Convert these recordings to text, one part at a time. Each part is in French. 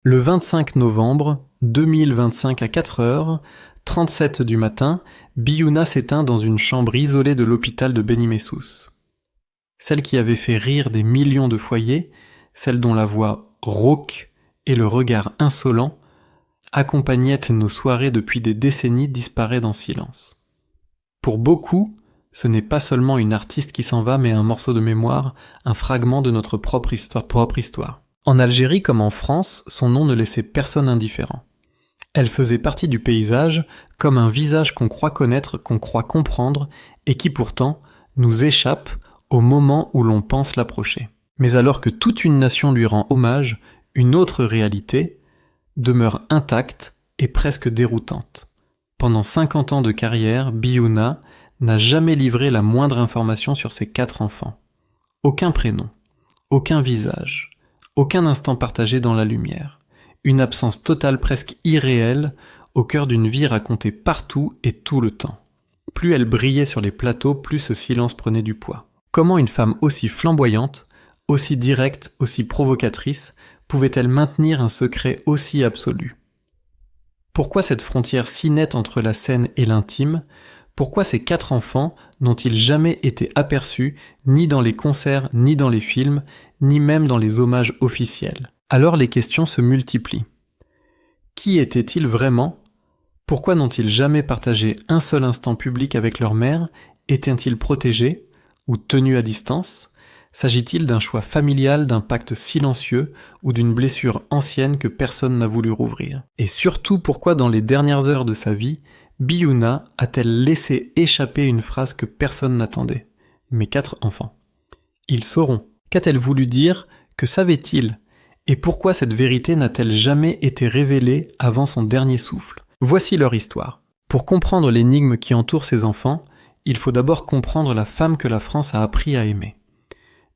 Le 25 novembre 2025 à 4h37 du matin, Biouna s'éteint dans une chambre isolée de l'hôpital de Beni-Messous. Celle qui avait fait rire des millions de foyers, celle dont la voix rauque et le regard insolent accompagnaient nos soirées depuis des décennies disparaît dans silence. Pour beaucoup, ce n'est pas seulement une artiste qui s'en va, mais un morceau de mémoire, un fragment de notre propre histoire. En Algérie comme en France, son nom ne laissait personne indifférent. Elle faisait partie du paysage comme un visage qu'on croit connaître, qu'on croit comprendre, et qui pourtant nous échappe au moment où l'on pense l'approcher. Mais alors que toute une nation lui rend hommage, une autre réalité demeure intacte et presque déroutante. Pendant 50 ans de carrière, Biouna n'a jamais livré la moindre information sur ses 4 enfants. Aucun prénom, aucun visage, aucun instant partagé dans la lumière. Une absence totale presque irréelle au cœur d'une vie racontée partout et tout le temps. Plus elle brillait sur les plateaux, plus ce silence prenait du poids. Comment une femme aussi flamboyante, aussi directe, aussi provocatrice, pouvait-elle maintenir un secret aussi absolu ? Pourquoi cette frontière si nette entre la scène et l'intime ? Pourquoi ces 4 enfants n'ont-ils jamais été aperçus ni dans les concerts, ni dans les films, ni même dans les hommages officiels ? Alors les questions se multiplient. Qui étaient-ils vraiment ? Pourquoi n'ont-ils jamais partagé un seul instant public avec leur mère ? Étaient-ils protégés ou tenus à distance ? S'agit-il d'un choix familial, d'un pacte silencieux ou d'une blessure ancienne que personne n'a voulu rouvrir ? Et surtout, pourquoi dans les dernières heures de sa vie, Biouna a-t-elle laissé échapper une phrase que personne n'attendait ? Mes 4 enfants. Ils sauront. Qu'a-t-elle voulu dire ? Que savait-il ? Et pourquoi cette vérité n'a-t-elle jamais été révélée avant son dernier souffle ? Voici leur histoire. Pour comprendre l'énigme qui entoure ces enfants, il faut d'abord comprendre la femme que la France a appris à aimer.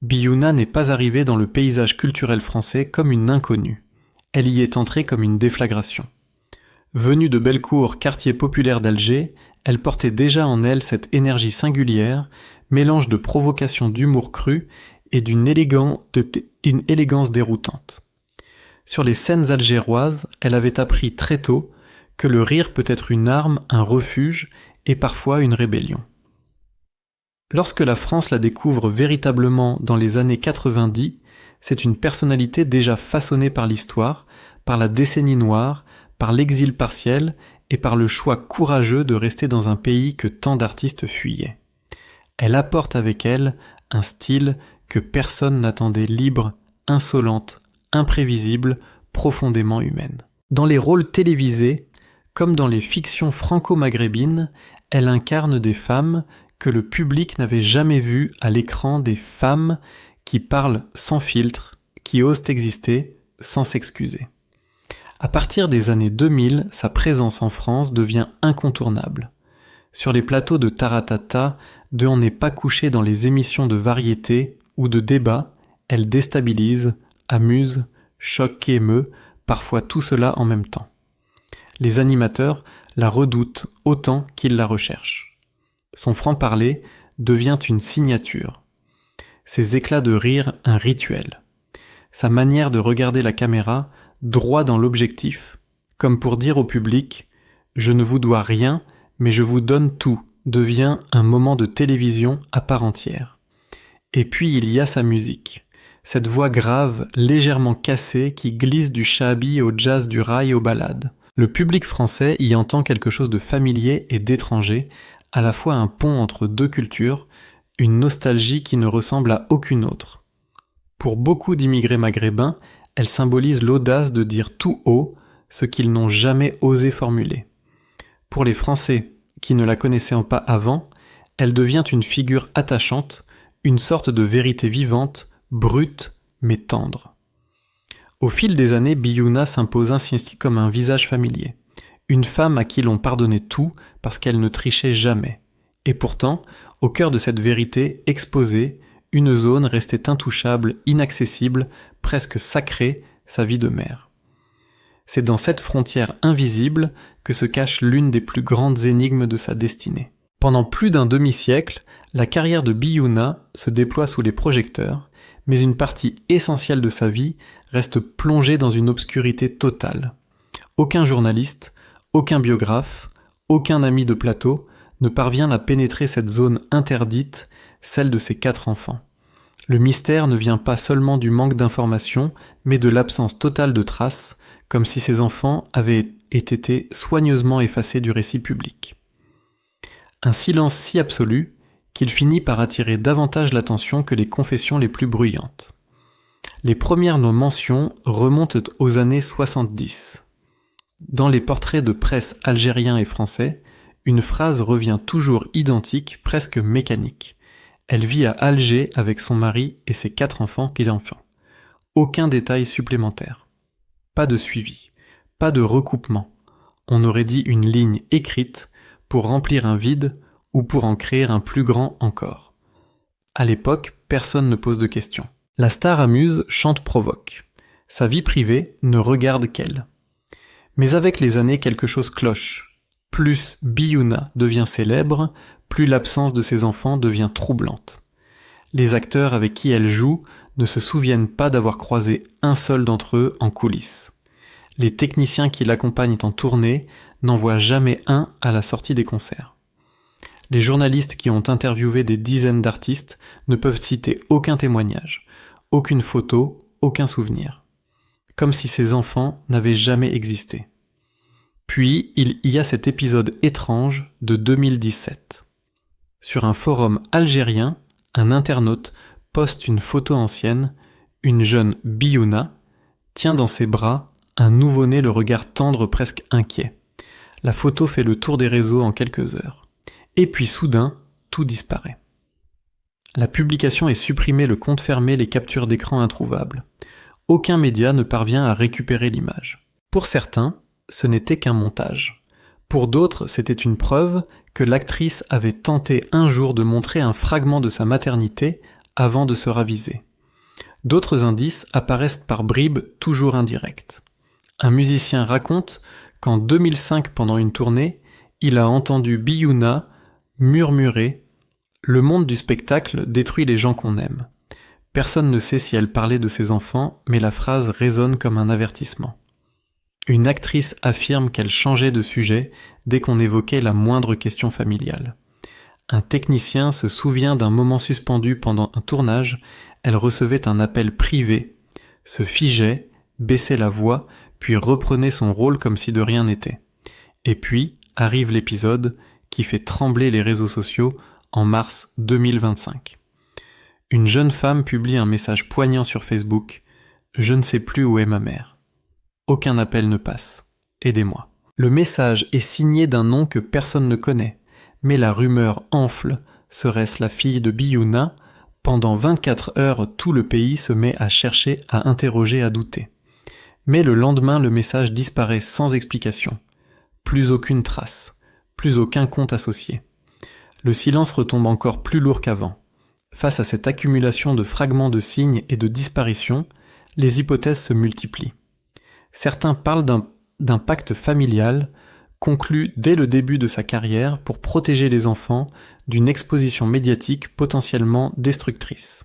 Biouna n'est pas arrivée dans le paysage culturel français comme une inconnue. Elle y est entrée comme une déflagration. Venue de Bellecour, quartier populaire d'Alger, elle portait déjà en elle cette énergie singulière, mélange de provocation d'humour cru et d'une élégance déroutante. Sur les scènes algéroises, elle avait appris très tôt que le rire peut être une arme, un refuge et parfois une rébellion. Lorsque la France la découvre véritablement dans les années 90, c'est une personnalité déjà façonnée par l'histoire, par la décennie noire, par l'exil partiel et par le choix courageux de rester dans un pays que tant d'artistes fuyaient. Elle apporte avec elle un style que personne n'attendait, libre, insolente, imprévisible, profondément humaine. Dans les rôles télévisés, comme dans les fictions franco-maghrébines, elle incarne des femmes que le public n'avait jamais vues à l'écran, des femmes qui parlent sans filtre, qui osent exister sans s'excuser. À partir des années 2000, sa présence en France devient incontournable. Sur les plateaux de Taratata, de On n'est pas couché dans les émissions de variété ou de débat, elle déstabilise, amuse, choque et émeut, parfois tout cela en même temps. Les animateurs la redoutent autant qu'ils la recherchent. Son franc-parler devient une signature. Ses éclats de rire un rituel. Sa manière de regarder la caméra droit dans l'objectif, comme pour dire au public « Je ne vous dois rien, mais je vous donne tout », devient un moment de télévision à part entière. Et puis il y a sa musique, cette voix grave, légèrement cassée qui glisse du shahabi au jazz, du raï aux ballades. Le public français y entend quelque chose de familier et d'étranger, à la fois un pont entre deux cultures, une nostalgie qui ne ressemble à aucune autre. Pour beaucoup d'immigrés maghrébins, elle symbolise l'audace de dire tout haut ce qu'ils n'ont jamais osé formuler. Pour les Français qui ne la connaissaient pas avant, elle devient une figure attachante, une sorte de vérité vivante, brute mais tendre. Au fil des années, Biouna s'impose ainsi comme un visage familier. Une femme à qui l'on pardonnait tout parce qu'elle ne trichait jamais. Et pourtant, au cœur de cette vérité exposée, une zone restait intouchable, inaccessible, presque sacrée, sa vie de mère. C'est dans cette frontière invisible que se cache l'une des plus grandes énigmes de sa destinée. Pendant plus d'un demi-siècle, la carrière de Biouna se déploie sous les projecteurs, mais une partie essentielle de sa vie reste plongée dans une obscurité totale. Aucun journaliste, aucun biographe, aucun ami de plateau ne parvient à pénétrer cette zone interdite, celle de ses 4 enfants. Le mystère ne vient pas seulement du manque d'informations, mais de l'absence totale de traces, comme si ces enfants avaient été soigneusement effacés du récit public. Un silence si absolu qu'il finit par attirer davantage l'attention que les confessions les plus bruyantes. Les premières mentions remontent aux années 70. Dans les portraits de presse algériens et français, une phrase revient toujours identique, presque mécanique. Elle vit à Alger avec son mari et ses 4 enfants. Aucun détail supplémentaire. Pas de suivi. Pas de recoupement. On aurait dit une ligne écrite pour remplir un vide ou pour en créer un plus grand encore. À l'époque, personne ne pose de questions. La star amuse, chante, provoque. Sa vie privée ne regarde qu'elle. Mais avec les années, quelque chose cloche. Plus Biouna devient célèbre, plus l'absence de ses enfants devient troublante. Les acteurs avec qui elle joue ne se souviennent pas d'avoir croisé un seul d'entre eux en coulisses. Les techniciens qui l'accompagnent en tournée n'en voient jamais un à la sortie des concerts. Les journalistes qui ont interviewé des dizaines d'artistes ne peuvent citer aucun témoignage, aucune photo, aucun souvenir. Comme si ces enfants n'avaient jamais existé. Puis, il y a cet épisode étrange de 2017. Sur un forum algérien, un internaute poste une photo ancienne, une jeune Biouna tient dans ses bras un nouveau-né le regard tendre presque inquiet. La photo fait le tour des réseaux en quelques heures. Et puis soudain, tout disparaît. La publication est supprimée, le compte fermé, les captures d'écran introuvables. Aucun média ne parvient à récupérer l'image. Pour certains, ce n'était qu'un montage. Pour d'autres, c'était une preuve que l'actrice avait tenté un jour de montrer un fragment de sa maternité avant de se raviser. D'autres indices apparaissent par bribes toujours indirectes. Un musicien raconte qu'en 2005, pendant une tournée, il a entendu Biouna murmurer « Le monde du spectacle détruit les gens qu'on aime ». Personne ne sait si elle parlait de ses enfants, mais la phrase résonne comme un avertissement. Une actrice affirme qu'elle changeait de sujet dès qu'on évoquait la moindre question familiale. Un technicien se souvient d'un moment suspendu pendant un tournage, elle recevait un appel privé, se figeait, baissait la voix, puis reprenait son rôle comme si de rien n'était. Et puis arrive l'épisode qui fait trembler les réseaux sociaux en mars 2025. Une jeune femme publie un message poignant sur Facebook « Je ne sais plus où est ma mère. Aucun appel ne passe. Aidez-moi. » Le message est signé d'un nom que personne ne connaît, mais la rumeur enfle. Serait-ce la fille de Biouna? Pendant 24 heures, tout le pays se met à chercher, à interroger, à douter. Mais le lendemain, le message disparaît sans explication. Plus aucune trace. Plus aucun compte associé. Le silence retombe encore plus lourd qu'avant. Face à cette accumulation de fragments de signes et de disparitions, les hypothèses se multiplient. Certains parlent d'un pacte familial conclu dès le début de sa carrière pour protéger les enfants d'une exposition médiatique potentiellement destructrice.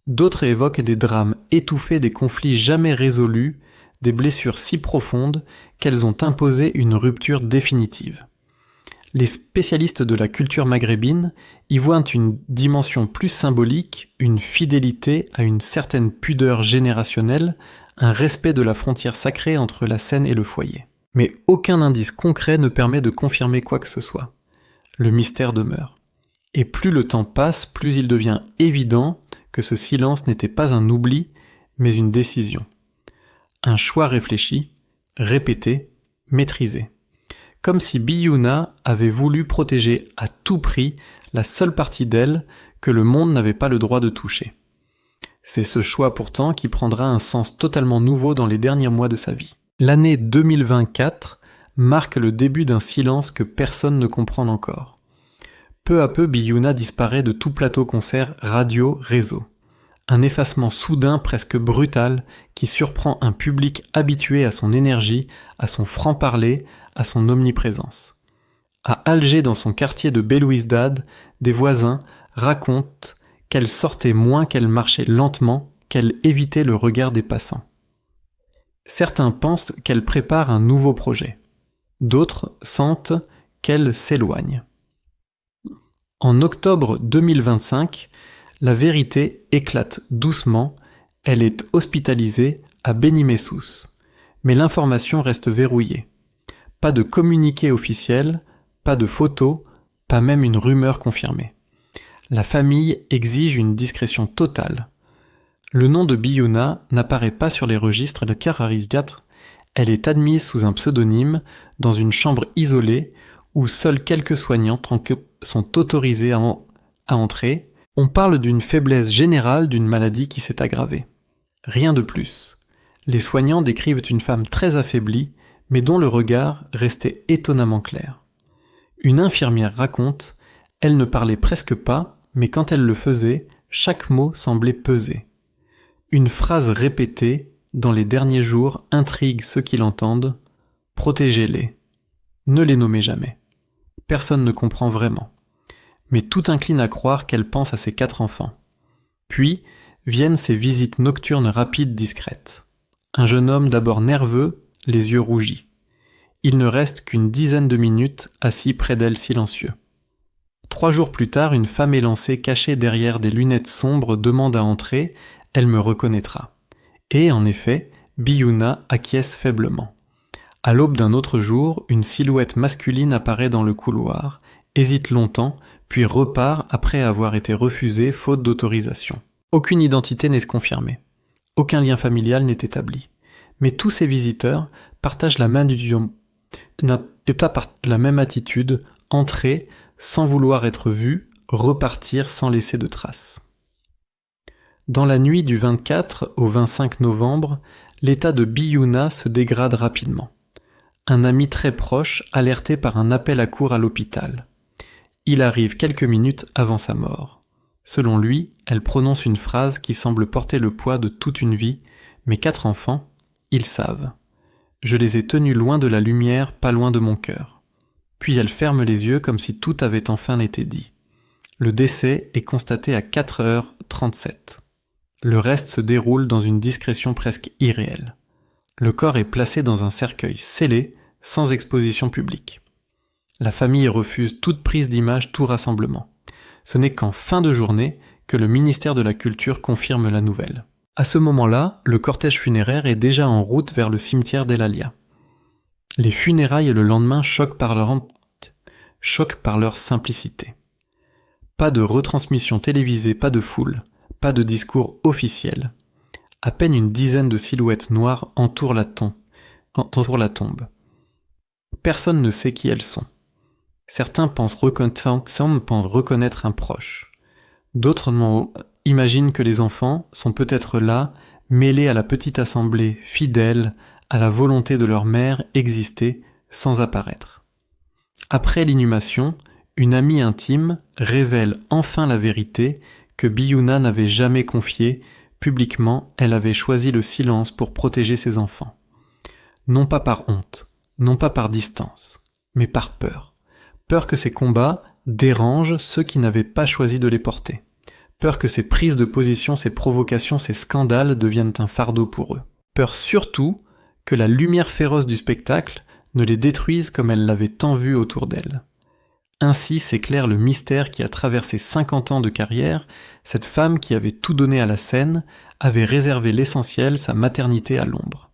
D'autres évoquent des drames étouffés, des conflits jamais résolus, des blessures si profondes qu'elles ont imposé une rupture définitive. Les spécialistes de la culture maghrébine y voient une dimension plus symbolique, une fidélité à une certaine pudeur générationnelle, un respect de la frontière sacrée entre la scène et le foyer. Mais aucun indice concret ne permet de confirmer quoi que ce soit. Le mystère demeure. Et plus le temps passe, plus il devient évident que ce silence n'était pas un oubli, mais une décision. Un choix réfléchi, répété, maîtrisé. Comme si Biouna avait voulu protéger à tout prix la seule partie d'elle que le monde n'avait pas le droit de toucher. C'est ce choix pourtant qui prendra un sens totalement nouveau dans les derniers mois de sa vie. L'année 2024 marque le début d'un silence que personne ne comprend encore. Peu à peu, Biouna disparaît de tout plateau concert, radio, réseau. Un effacement soudain, presque brutal, qui surprend un public habitué à son énergie, à son franc-parler, à son omniprésence. À Alger, dans son quartier de Belouizdad, des voisins racontent qu'elle sortait moins qu'elle marchait lentement, qu'elle évitait le regard des passants. Certains pensent qu'elle prépare un nouveau projet. D'autres sentent qu'elle s'éloigne. En octobre 2025, la vérité éclate doucement, elle est hospitalisée à Beni Messous. Mais l'information reste verrouillée. Pas de communiqué officiel, pas de photos, pas même une rumeur confirmée. La famille exige une discrétion totale. Le nom de Biyuna n'apparaît pas sur les registres de Kararigat, elle est admise sous un pseudonyme dans une chambre isolée où seuls quelques soignants sont autorisés à entrer. On parle d'une faiblesse générale d'une maladie qui s'est aggravée. Rien de plus. Les soignants décrivent une femme très affaiblie, mais dont le regard restait étonnamment clair. Une infirmière raconte, elle ne parlait presque pas, mais quand elle le faisait, chaque mot semblait peser. Une phrase répétée, dans les derniers jours, intrigue ceux qui l'entendent, « Protégez-les. Ne les nommez jamais. » Personne ne comprend vraiment. Mais tout incline à croire qu'elle pense à ses 4 enfants. Puis, viennent ces visites nocturnes rapides discrètes. Un jeune homme d'abord nerveux, les yeux rougis. Il ne reste qu'une dizaine de minutes assis près d'elle silencieux. 3 jours plus tard, une femme élancée cachée derrière des lunettes sombres demande à entrer, elle me reconnaîtra. Et en effet, Biyuna acquiesce faiblement. À l'aube d'un autre jour, une silhouette masculine apparaît dans le couloir, hésite longtemps, puis repart après avoir été refusée faute d'autorisation. Aucune identité n'est confirmée. Aucun lien familial n'est établi. Mais tous ces visiteurs partagent la même attitude, entrer sans vouloir être vus, repartir sans laisser de traces. Dans la nuit du 24 au 25 novembre, l'état de Biyuna se dégrade rapidement. Un ami très proche alerté par un appel à court à l'hôpital. Il arrive quelques minutes avant sa mort. Selon lui, elle prononce une phrase qui semble porter le poids de toute une vie. Mes 4 enfants, ils savent. Je les ai tenus loin de la lumière, pas loin de mon cœur. Puis elle ferme les yeux comme si tout avait enfin été dit. Le décès est constaté à 4h37. Le reste se déroule dans une discrétion presque irréelle. Le corps est placé dans un cercueil scellé, sans exposition publique. La famille refuse toute prise d'image, tout rassemblement. Ce n'est qu'en fin de journée que le ministère de la Culture confirme la nouvelle. À ce moment-là, le cortège funéraire est déjà en route vers le cimetière d'El Alia. Les funérailles le lendemain choquent par leur simplicité. Pas de retransmission télévisée, pas de foule, pas de discours officiel. À peine une dizaine de silhouettes noires entourent la tombe. Personne ne sait qui elles sont. Certains pensent reconnaître un proche. D'autres imaginent que les enfants sont peut-être là, mêlés à la petite assemblée, fidèles à la volonté de leur mère exister sans apparaître. Après l'inhumation, une amie intime révèle enfin la vérité que Biyuna n'avait jamais confiée. Publiquement, elle avait choisi le silence pour protéger ses enfants. Non pas par honte, non pas par distance, mais par peur. Peur que ces combats dérangent ceux qui n'avaient pas choisi de les porter. Peur que ces prises de position, ces provocations, ces scandales deviennent un fardeau pour eux. Peur surtout que la lumière féroce du spectacle ne les détruise comme elle l'avait tant vu autour d'elle. Ainsi s'éclaire le mystère qui a traversé 50 ans de carrière. Cette femme qui avait tout donné à la scène avait réservé l'essentiel, sa maternité à l'ombre.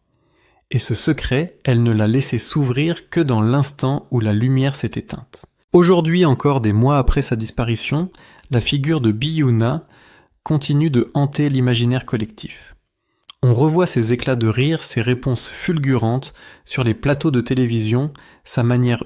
Et ce secret, elle ne l'a laissé s'ouvrir que dans l'instant où la lumière s'est éteinte. Aujourd'hui encore, des mois après sa disparition, la figure de Biyuna continue de hanter l'imaginaire collectif. On revoit ses éclats de rire, ses réponses fulgurantes sur les plateaux de télévision, sa manière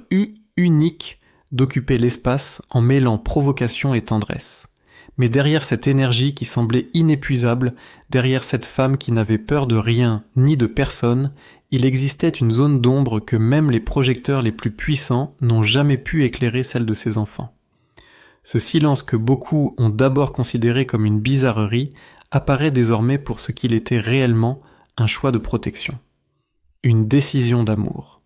unique d'occuper l'espace en mêlant provocation et tendresse. Mais derrière cette énergie qui semblait inépuisable, derrière cette femme qui n'avait peur de rien ni de personne, il existait une zone d'ombre que même les projecteurs les plus puissants n'ont jamais pu éclairer celle de ses enfants. Ce silence que beaucoup ont d'abord considéré comme une bizarrerie apparaît désormais pour ce qu'il était réellement, un choix de protection. Une décision d'amour.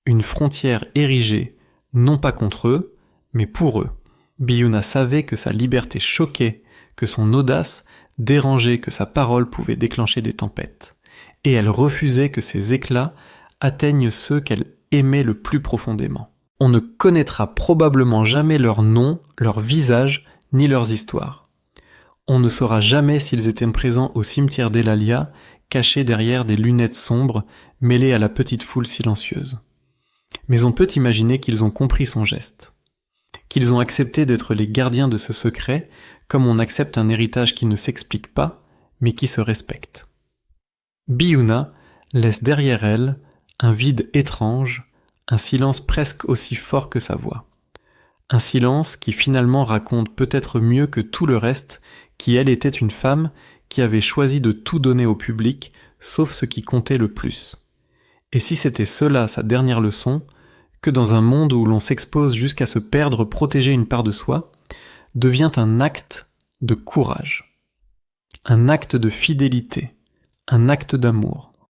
Une frontière érigée, non pas contre eux, mais pour eux. Biyuna savait que sa liberté choquait, que son audace dérangeait que sa parole pouvait déclencher des tempêtes, et elle refusait que ses éclats atteignent ceux qu'elle aimait le plus profondément. On ne connaîtra probablement jamais leurs noms, leurs visages, ni leurs histoires. On ne saura jamais s'ils étaient présents au cimetière d'Elalia, cachés derrière des lunettes sombres, mêlées à la petite foule silencieuse. Mais on peut imaginer qu'ils ont compris son geste, qu'ils ont accepté d'être les gardiens de ce secret, comme on accepte un héritage qui ne s'explique pas, mais qui se respecte. Biyuna laisse derrière elle un vide étrange, un silence presque aussi fort que sa voix. Un silence qui finalement raconte peut-être mieux que tout le reste qui elle était une femme qui avait choisi de tout donner au public, sauf ce qui comptait le plus. Et si c'était cela sa dernière leçon, que dans un monde où l'on s'expose jusqu'à se perdre, protéger une part de soi, devient un acte de courage, un acte de fidélité, un acte d'amour.